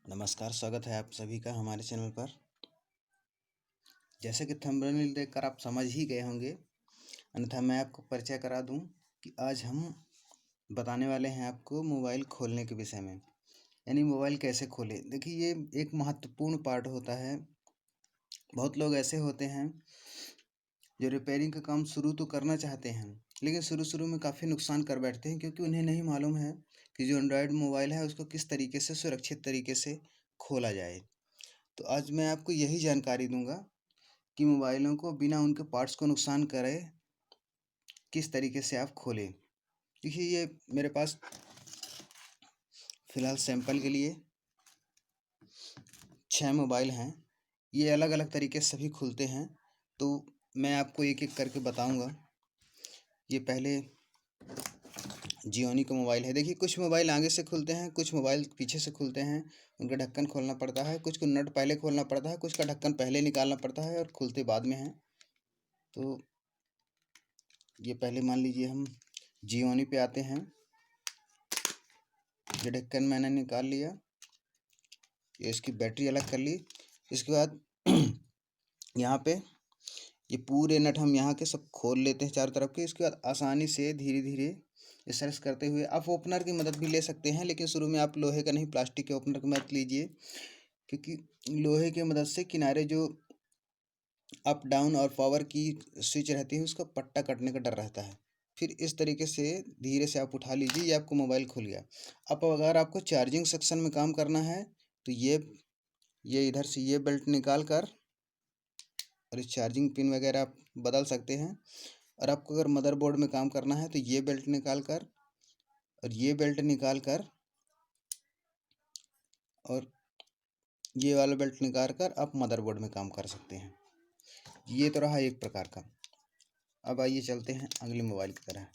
नमस्कार, स्वागत है आप सभी का हमारे चैनल पर। जैसे कि थंबनेल देखकर आप समझ ही गए होंगे, अन्यथा मैं आपको परिचय करा दूं कि आज हम बताने वाले हैं आपको मोबाइल खोलने के विषय में, यानी मोबाइल कैसे खोलें। देखिए, ये एक महत्वपूर्ण पार्ट होता है। बहुत लोग ऐसे होते हैं जो रिपेयरिंग का काम शुरू तो करना चाहते हैं, लेकिन शुरू में काफ़ी नुकसान कर बैठते हैं, क्योंकि उन्हें नहीं मालूम है कि जो एंड्रॉयड मोबाइल है उसको किस तरीके से सुरक्षित तरीके से खोला जाए। तो आज मैं आपको यही जानकारी दूंगा कि मोबाइलों को बिना उनके पार्ट्स को नुकसान करे किस तरीके से आप खोलें। देखिए, ये मेरे पास फ़िलहाल सैंपल के लिए 6 मोबाइल हैं। ये अलग अलग तरीके से सभी खुलते हैं, तो मैं आपको एक एक करके बताऊंगा। ये पहले जियोनी का मोबाइल है। देखिए, कुछ मोबाइल आगे से खुलते हैं, कुछ मोबाइल पीछे से खुलते हैं। उनका ढक्कन खोलना पड़ता है, कुछ को नट पहले खोलना पड़ता है, कुछ का ढक्कन पहले निकालना पड़ता है और खुलते बाद में है। तो ये पहले मान लीजिए हम जियोनी पे आते हैं। ये ढक्कन मैंने निकाल लिया, ये इसकी बैटरी अलग कर ली। इसके बाद यहाँ पे ये पूरे नट हम यहाँ के सब खोल लेते हैं चारों तरफ के। इसके बाद आसानी से धीरे धीरे इस तरह से करते हुए आप ओपनर की मदद भी ले सकते हैं, लेकिन शुरू में आप लोहे का नहीं, प्लास्टिक के ओपनर की मदद लीजिए, क्योंकि लोहे की मदद से किनारे जो अप डाउन और पावर की स्विच रहती है उसका पट्टा कटने का डर रहता है। फिर इस तरीके से धीरे से आप उठा लीजिए, ये आपको मोबाइल खुल गया। अब अगर आपको चार्जिंग सेक्शन में काम करना है तो ये इधर से ये बेल्ट निकाल कर और इस चार्जिंग पिन वगैरह आप बदल सकते हैं। और आपको अगर मदरबोर्ड में काम करना है तो ये बेल्ट निकाल कर और ये बेल्ट निकाल कर और ये वाला बेल्ट निकाल कर आप मदरबोर्ड में काम कर सकते हैं। ये तो रहा एक प्रकार का। अब आइए चलते हैं अगले मोबाइल की तरह।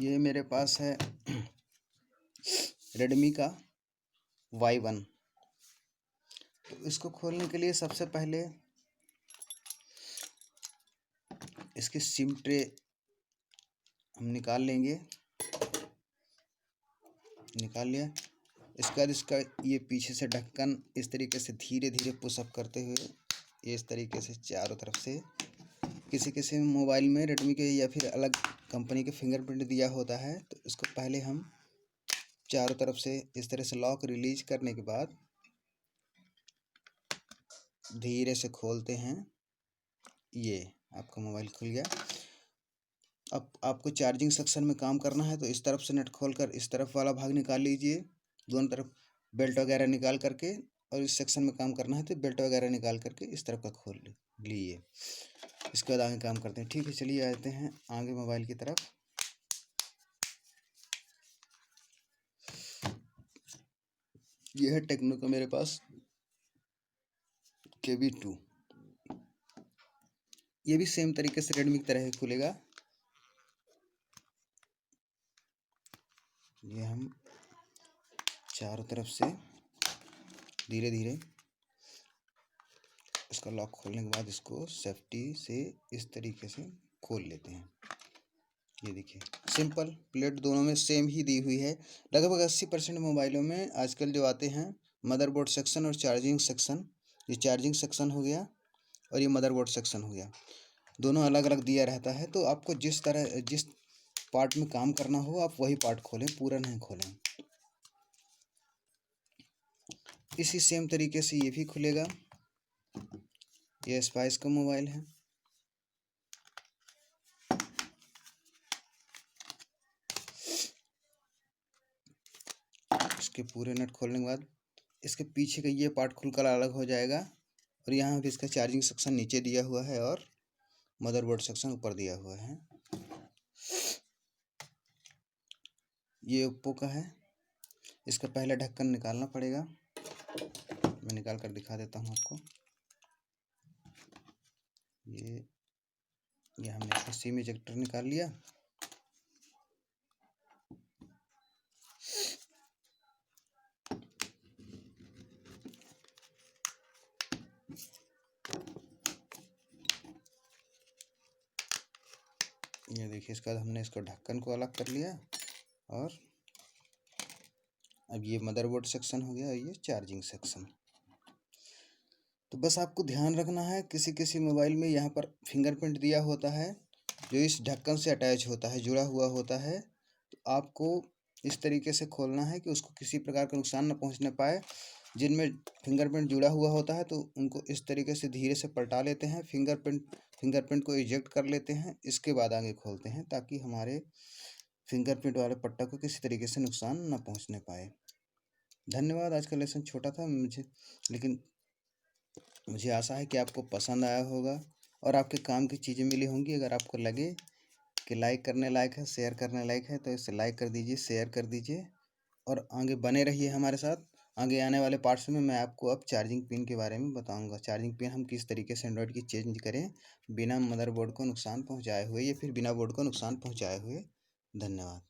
ये मेरे पास है रेडमी का Y1। तो इसको खोलने के लिए सबसे पहले इसकी सिम ट्रे हम निकाल लेंगे। निकाल लिया। इसके बाद इसका ये पीछे से ढक्कन इस तरीके से धीरे धीरे पुशअप करते हुए ये इस तरीके से चारों तरफ से, किसी किसी मोबाइल में रेडमी के या फिर अलग कंपनी के फिंगरप्रिंट दिया होता है, तो इसको पहले हम चारों तरफ से इस तरह से लॉक रिलीज करने के बाद धीरे से खोलते हैं। ये आपका मोबाइल खुल गया। अब आपको चार्जिंग सेक्शन में काम करना है तो इस तरफ से नट खोलकर इस तरफ वाला भाग निकाल लीजिए, दोनों तरफ बेल्ट वगैरह निकाल करके। और इस सेक्शन में काम करना है तो बेल्ट वगैरह निकाल करके इस तरफ का खोल लिए। इसके बाद आगे काम करते हैं। ठीक है, चलिए आते हैं आगे मोबाइल की तरफ। ये है टेक्नो का मेरे पास KB2। ये भी सेम तरीके से रेडमी की तरह ही खुलेगा। ये हम चारों तरफ से धीरे धीरे इसका लॉक खोलने के बाद इसको सेफ्टी से इस तरीके से खोल लेते हैं। ये देखिए, सिंपल। प्लेट दोनों में सेम ही दी हुई है। लगभग 80% मोबाइलों में आजकल जो आते हैं मदरबोर्ड सेक्शन और चार्जिंग सेक्शन, ये चार्जिंग सेक्शन हो गया और ये मदरबोर्ड सेक्शन हो गया, दोनों अलग अलग दिया रहता है। तो आपको जिस पार्ट में काम करना हो आप वही पार्ट खोलें, पूरा नहीं खोलें। इसी सेम तरीके से ये भी खुलेगा। ये स्पाइस का मोबाइल है। इसके पूरे नट खोलने के बाद इसके पीछे का ये पार्ट खुलकर अलग हो जाएगा और यहाँ भी इसका चार्जिंग सेक्शन नीचे दिया हुआ है और मदरबोर्ड सेक्शन ऊपर दिया हुआ है। ये ओप्पो का है। इसका पहले ढक्कन निकालना पड़ेगा, मैं निकाल कर दिखा देता हूँ आपको। ये हमने इसका सिम इजेक्टर निकाल लिया। ये देखिए, इसके बाद हमने इसको ढक्कन को अलग कर लिया और अब ये मदरबोर्ड सेक्शन हो गया और ये चार्जिंग सेक्शन। तो बस आपको ध्यान रखना है, किसी किसी मोबाइल में यहाँ पर फिंगरप्रिंट दिया होता है जो इस ढक्कन से अटैच होता है, जुड़ा हुआ होता है। तो आपको इस तरीके से खोलना है कि उसको किसी प्रकार का नुकसान न पहुँचने पाए। जिनमें फिंगरप्रिंट जुड़ा हुआ होता है तो उनको इस तरीके से धीरे से पलटा लेते हैं, फिंगरप्रिंट को इजेक्ट कर लेते हैं, इसके बाद आगे खोलते हैं ताकि हमारे फिंगरप्रिंट वाले पट्टा को किसी तरीके से नुकसान न पहुंचने पाए। धन्यवाद। आज का लेसन छोटा था लेकिन मुझे आशा है कि आपको पसंद आया होगा और आपके काम की चीज़ें मिली होंगी। अगर आपको लगे कि लाइक करने लायक है, शेयर करने लायक है, तो इसे लाइक कर दीजिए, शेयर कर दीजिए और आगे बने रहिए हमारे साथ। आगे आने वाले पार्ट्स में मैं आपको अब चार्जिंग पिन के बारे में बताऊंगा। चार्जिंग पिन हम किस तरीके से एंड्रॉयड की चेंज करें बिना मदरबोर्ड को नुकसान पहुंचाए हुए या फिर बिना बोर्ड को नुकसान पहुंचाए हुए। धन्यवाद।